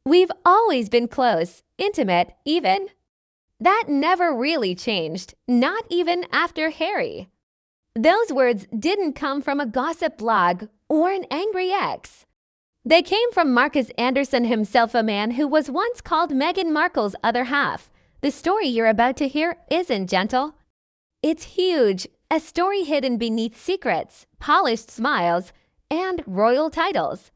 We've always been close, intimate even. That never really changed, not even after Harry. Those words didn't come from a gossip blog or an angry ex. They came from Markus Anderson himself, a man who was once called Meghan Markle's other half. The story you're about to hear isn't gentle. It's huge, a story hidden beneath secrets, polished smiles, and royal titles.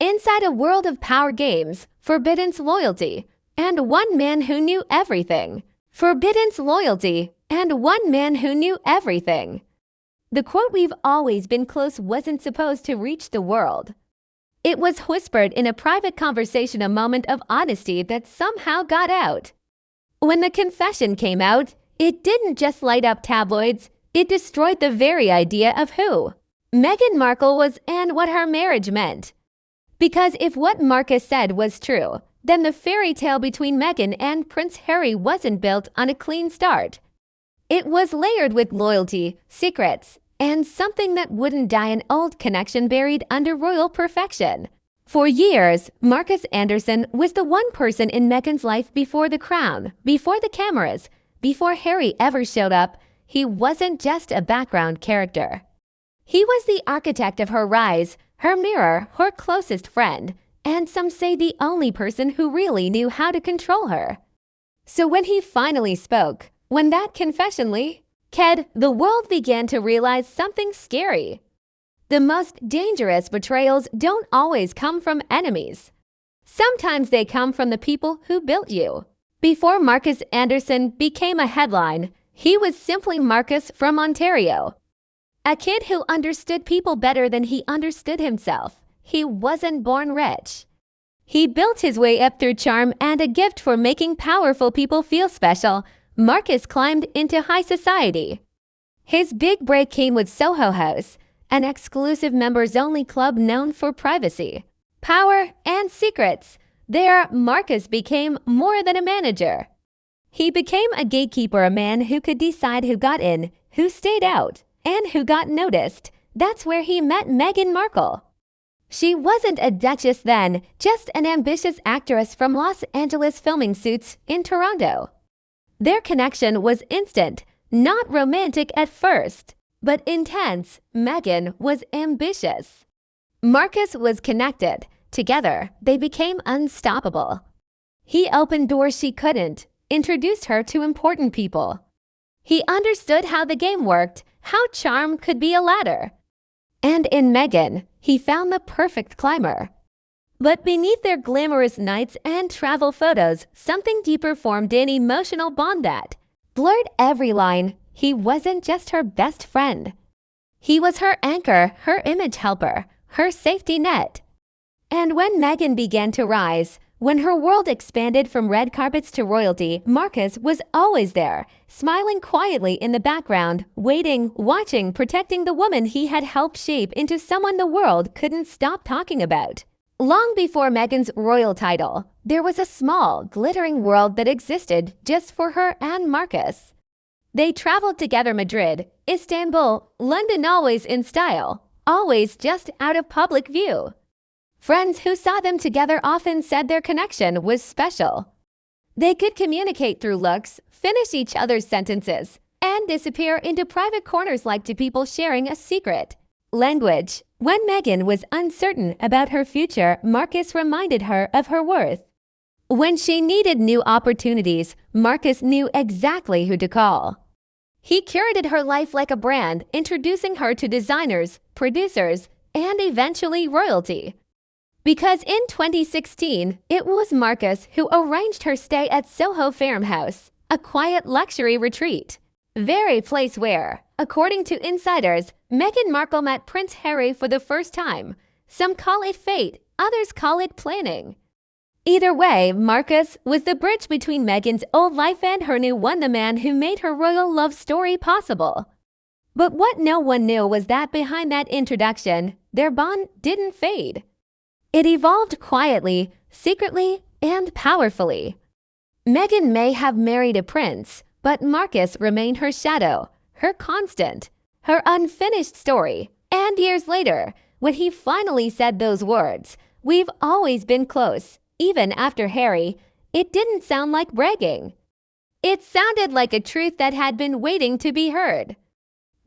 Inside a world of power games, forbidden's loyalty, and one man who knew everything. Forbidden's loyalty, and one man who knew everything. The quote, "We've always been close," wasn't supposed to reach the world. It was whispered in a private conversation, a moment of honesty that somehow got out. When the confession came out, it didn't just light up tabloids, it destroyed the very idea of who Meghan Markle was and what her marriage meant. Because if what Markus said was true, then the fairy tale between Meghan and Prince Harry wasn't built on a clean start. It was layered with loyalty, secrets, and something that wouldn't die, an old connection buried under royal perfection. For years, Markus Anderson was the one person in Meghan's life before the crown, before the cameras, before Harry ever showed up. He wasn't just a background character. He was the architect of her rise, her mirror, her closest friend, and some say the only person who really knew how to control her. So when he finally spoke, when that confession leaked, the world began to realize something scary. The most dangerous betrayals don't always come from enemies. Sometimes they come from the people who built you. Before Markus Anderson became a headline, he was simply Markus from Ontario. A kid who understood people better than he understood himself. He wasn't born rich. He built his way up through charm and a gift for making powerful people feel special. Markus climbed into high society. His big break came with Soho House, an exclusive members-only club known for privacy, power, and secrets. There, Markus became more than a manager. He became a gatekeeper, a man who could decide who got in, who stayed out, and who got noticed. That's where he met Meghan Markle. She wasn't a duchess then, just an ambitious actress from Los Angeles filming suits in Toronto. Their connection was instant, not romantic at first, but intense. Meghan was ambitious. Markus was connected. Together, they became unstoppable. He opened doors she couldn't, introduced her to important people. He understood how the game worked, how charm could be a ladder. And in Meghan, he found the perfect climber. But beneath their glamorous nights and travel photos, something deeper formed, an emotional bond that blurred every line. He wasn't just her best friend. He was her anchor, her image helper, her safety net. And when Meghan began to rise, when her world expanded from red carpets to royalty, Markus was always there, smiling quietly in the background, waiting, watching, protecting the woman he had helped shape into someone the world couldn't stop talking about. Long before Meghan's royal title, there was a small, glittering world that existed just for her and Markus. They traveled together: Madrid, Istanbul, London, always in style, always just out of public view. Friends who saw them together often said their connection was special. They could communicate through looks, finish each other's sentences, and disappear into private corners like two people sharing a secret. Language. When Meghan was uncertain about her future, Markus reminded her of her worth. When she needed new opportunities, Markus knew exactly who to call. He curated her life like a brand, introducing her to designers, producers, and eventually royalty. Because in 2016, it was Markus who arranged her stay at Soho Farmhouse, a quiet luxury retreat. Very place where, according to insiders, Meghan Markle met Prince Harry for the first time. Some call it fate, others call it planning. Either way, Markus was the bridge between Meghan's old life and her new one, the man who made her royal love story possible. But what no one knew was that behind that introduction, their bond didn't fade. It evolved quietly, secretly, and powerfully. Meghan may have married a prince, but Markus remained her shadow, her constant, her unfinished story. And years later, when he finally said those words, "We've always been close," even after Harry, it didn't sound like bragging. It sounded like a truth that had been waiting to be heard.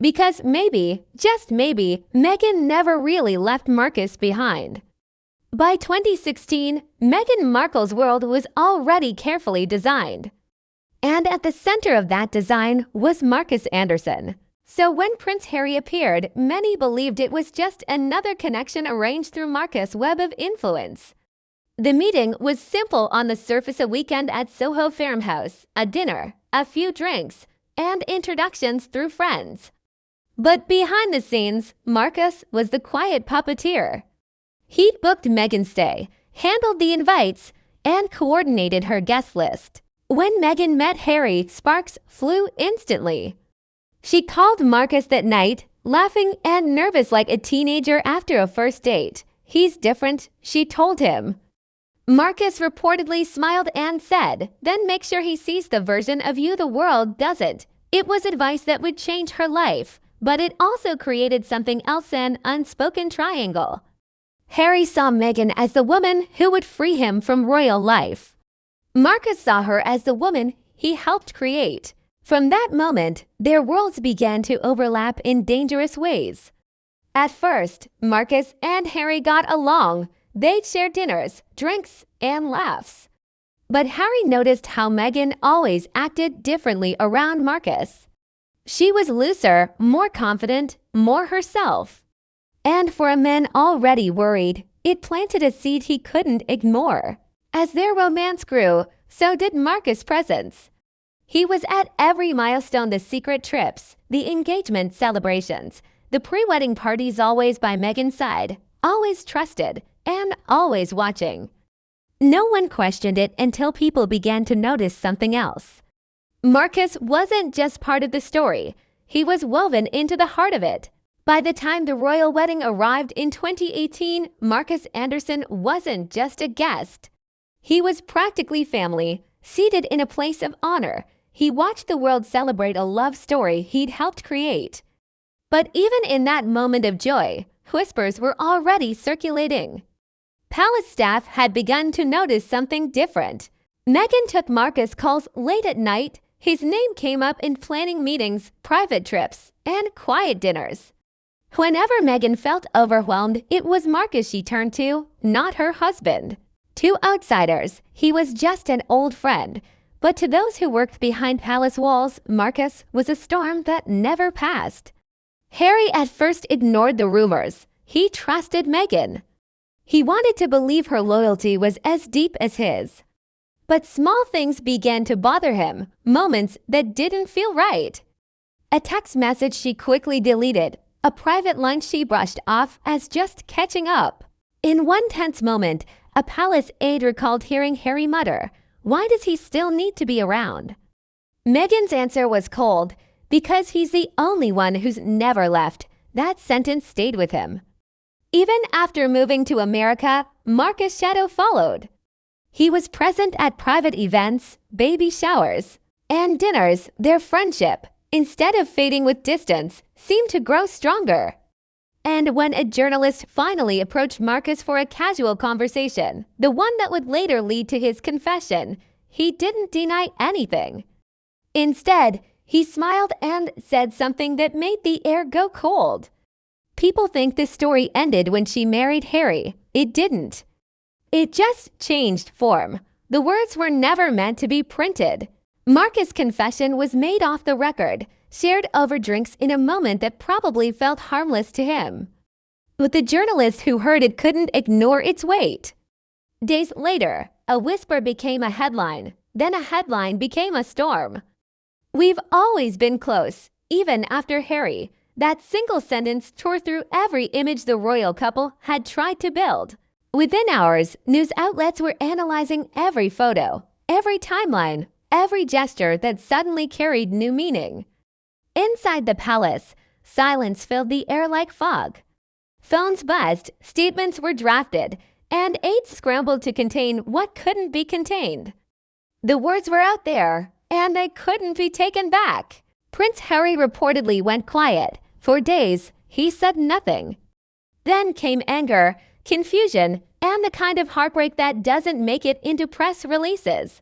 Because maybe, just maybe, Meghan never really left Markus behind. By 2016, Meghan Markle's world was already carefully designed. And at the center of that design was Markus Anderson. So when Prince Harry appeared, many believed it was just another connection arranged through Markus' web of influence. The meeting was simple on the surface: a weekend at Soho Farmhouse, a dinner, a few drinks, and introductions through friends. But behind the scenes, Markus was the quiet puppeteer. He'd booked Meghan's stay, handled the invites, and coordinated her guest list. When Meghan met Harry, sparks flew instantly. She called Markus that night, laughing and nervous like a teenager after a first date. "He's different," she told him. Markus reportedly smiled and said, "Then make sure he sees the version of you the world doesn't." It was advice that would change her life, but it also created something else: an unspoken triangle. Harry saw Meghan as the woman who would free him from royal life. Markus saw her as the woman he helped create. From that moment, their worlds began to overlap in dangerous ways. At first, Markus and Harry got along. They'd share dinners, drinks, and laughs. But Harry noticed how Meghan always acted differently around Markus. She was looser, more confident, more herself. And for a man already worried, it planted a seed he couldn't ignore. As their romance grew, so did Markus' presence. He was at every milestone: the secret trips, the engagement celebrations, the pre-wedding parties, always by Meghan's side, always trusted, and always watching. No one questioned it until people began to notice something else. Markus wasn't just part of the story, he was woven into the heart of it. By the time the royal wedding arrived in 2018, Markus Anderson wasn't just a guest. He was practically family, seated in a place of honor. He watched the world celebrate a love story he'd helped create. But even in that moment of joy, whispers were already circulating. Palace staff had begun to notice something different. Meghan took Markus calls late at night. His name came up in planning meetings, private trips, and quiet dinners. Whenever Meghan felt overwhelmed, it was Markus she turned to, not her husband. To outsiders, he was just an old friend. But to those who worked behind palace walls, Markus was a storm that never passed. Harry at first ignored the rumors. He trusted Meghan. He wanted to believe her loyalty was as deep as his. But small things began to bother him, moments that didn't feel right. A text message she quickly deleted, a private lunch she brushed off as just catching up. In one tense moment, a palace aide recalled hearing Harry mutter, "Why does he still need to be around?" Meghan's answer was cold, "Because he's the only one who's never left." That sentence stayed with him. Even after moving to America, Markus' shadow followed. He was present at private events, baby showers, and dinners. Their friendship, instead of fading with distance, seemed to grow stronger. And when a journalist finally approached Markus for a casual conversation, the one that would later lead to his confession, he didn't deny anything. Instead, he smiled and said something that made the air go cold. People think this story ended when she married Harry. It didn't. It just changed form. The words were never meant to be printed. Markus' confession was made off the record, shared over drinks in a moment that probably felt harmless to him. But the journalist who heard it couldn't ignore its weight. Days later, a whisper became a headline. Then a headline became a storm. "We've always been close, even after Harry." That single sentence tore through every image the royal couple had tried to build. Within hours, news outlets were analyzing every photo, every timeline, every gesture that suddenly carried new meaning. Inside the palace, silence filled the air like fog. Phones buzzed, statements were drafted, and aides scrambled to contain what couldn't be contained. The words were out there, and they couldn't be taken back. Prince Harry reportedly went quiet. For days, he said nothing. Then came anger, confusion, and the kind of heartbreak that doesn't make it into press releases.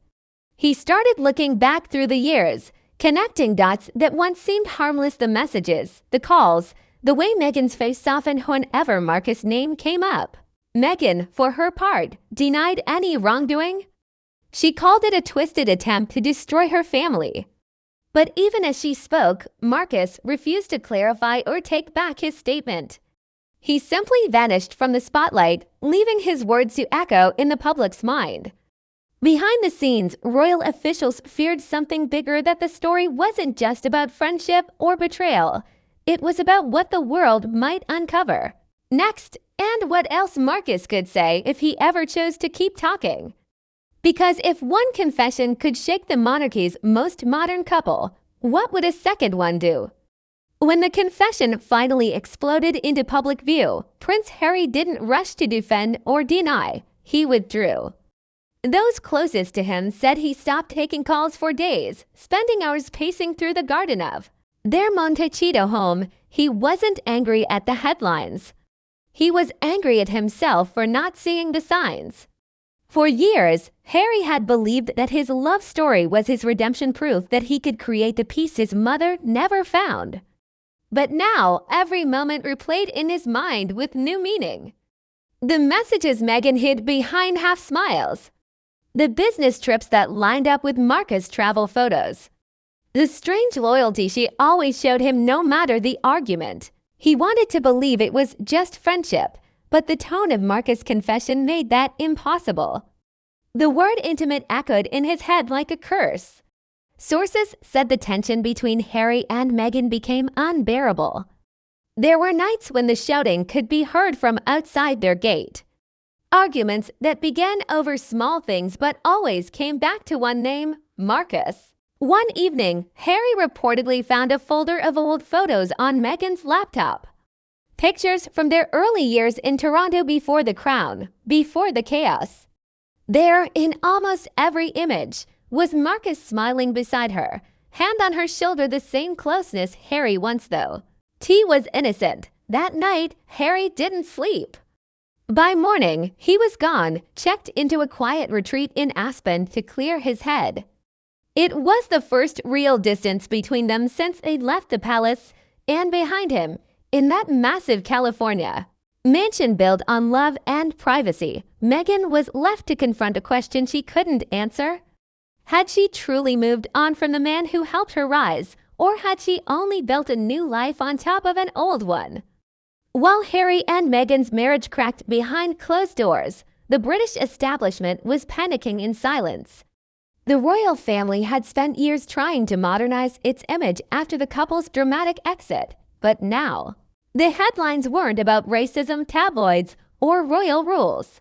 He started looking back through the years, connecting dots that once seemed harmless: the messages, the calls, the way Meghan's face softened whenever Markus' name came up. Meghan, for her part, denied any wrongdoing. She called it a twisted attempt to destroy her family. But even as she spoke, Markus refused to clarify or take back his statement. He simply vanished from the spotlight, leaving his words to echo in the public's mind. Behind the scenes, royal officials feared something bigger: that the story wasn't just about friendship or betrayal. It was about what the world might uncover next, and what else Markus could say if he ever chose to keep talking. Because if one confession could shake the monarchy's most modern couple, what would a second one do? When the confession finally exploded into public view, Prince Harry didn't rush to defend or deny. He withdrew. Those closest to him said he stopped taking calls for days, spending hours pacing through the garden of their Montecito home. He wasn't angry at the headlines. He was angry at himself for not seeing the signs. For years, Harry had believed that his love story was his redemption, proof that he could create the peace his mother never found. But now, every moment replayed in his mind with new meaning. The messages Meghan hid behind half smiles. The business trips that lined up with Markus' travel photos. The strange loyalty she always showed him no matter the argument. He wanted to believe it was just friendship, but the tone of Markus' confession made that impossible. The word intimate echoed in his head like a curse. Sources said the tension between Harry and Meghan became unbearable. There were nights when the shouting could be heard from outside their gate. Arguments that began over small things but always came back to one name: Markus. One evening, Harry reportedly found a folder of old photos on Meghan's laptop. Pictures from their early years in Toronto before the crown, before the chaos. There, in almost every image, was Markus smiling beside her, hand on her shoulder, the same closeness Harry once though. T was innocent. That night, Harry didn't sleep. By morning, he was gone, checked into a quiet retreat in Aspen to clear his head. It was the first real distance between them since they left the palace, and behind him, in that massive California mansion built on love and privacy, Meghan was left to confront a question she couldn't answer. Had she truly moved on from the man who helped her rise, or had she only built a new life on top of an old one? While Harry and Meghan's marriage cracked behind closed doors, the British establishment was panicking in silence. The royal family had spent years trying to modernize its image after the couple's dramatic exit, but now, the headlines weren't about racism, tabloids, or royal rules.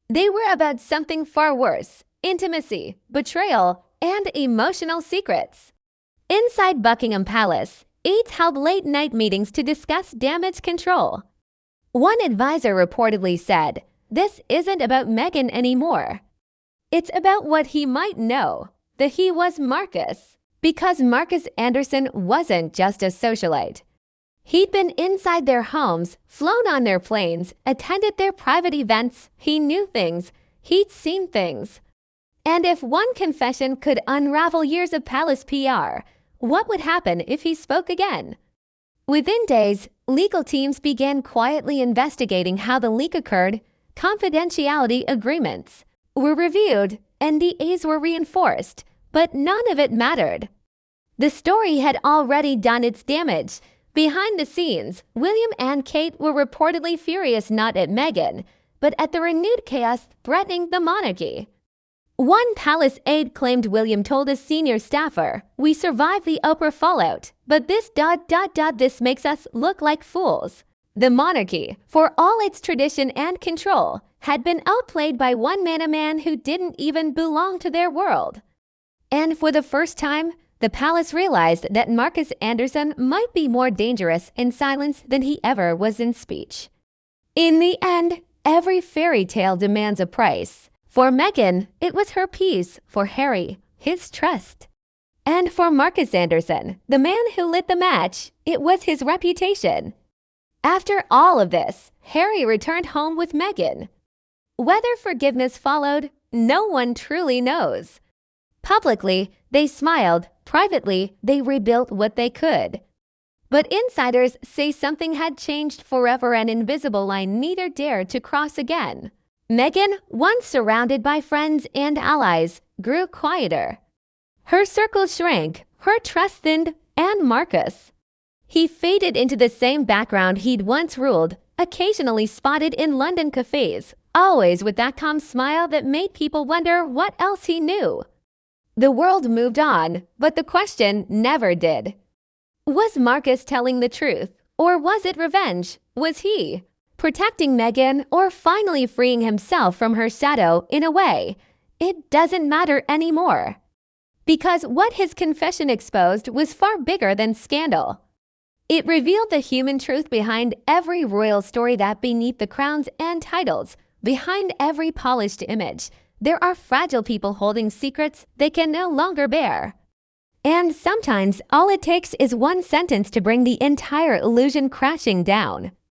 They were about something far worse: intimacy, betrayal, and emotional secrets. Inside Buckingham Palace, aides held late-night meetings to discuss damage control. One advisor reportedly said, "This isn't about Meghan anymore. It's about what he might know, that he was Markus." Because Markus Anderson wasn't just a socialite. He'd been inside their homes, flown on their planes, attended their private events. He knew things. He'd seen things. And if one confession could unravel years of palace PR, what would happen if he spoke again? Within days, legal teams began quietly investigating how the leak occurred. Confidentiality agreements were reviewed, NDAs were reinforced, but none of it mattered. The story had already done its damage. Behind the scenes, William and Kate were reportedly furious not at Meghan, but at the renewed chaos threatening the monarchy. One palace aide claimed William told a senior staffer, "We survived the Oprah fallout, but this makes us look like fools." The monarchy, for all its tradition and control, had been outplayed by one man, a man who didn't even belong to their world. And for the first time, the palace realized that Markus Anderson might be more dangerous in silence than he ever was in speech. In the end, every fairy tale demands a price. For Meghan, it was her peace; for Harry, his trust. And for Markus Anderson, the man who lit the match, it was his reputation. After all of this, Harry returned home with Meghan. Whether forgiveness followed, no one truly knows. Publicly, they smiled. Privately, they rebuilt what they could. But insiders say something had changed forever, an invisible line neither dared to cross again. Meghan, once surrounded by friends and allies, grew quieter. Her circle shrank, her trust thinned, and Markus. He faded into the same background he'd once ruled, occasionally spotted in London cafes, always with that calm smile that made people wonder what else he knew. The world moved on, but the question never did. Was Markus telling the truth, or was it revenge? Was he protecting Meghan, or finally freeing himself from her shadow in a way? It doesn't matter anymore. Because what his confession exposed was far bigger than scandal. It revealed the human truth behind every royal story, that beneath the crowns and titles, behind every polished image, there are fragile people holding secrets they can no longer bear. And sometimes all it takes is one sentence to bring the entire illusion crashing down.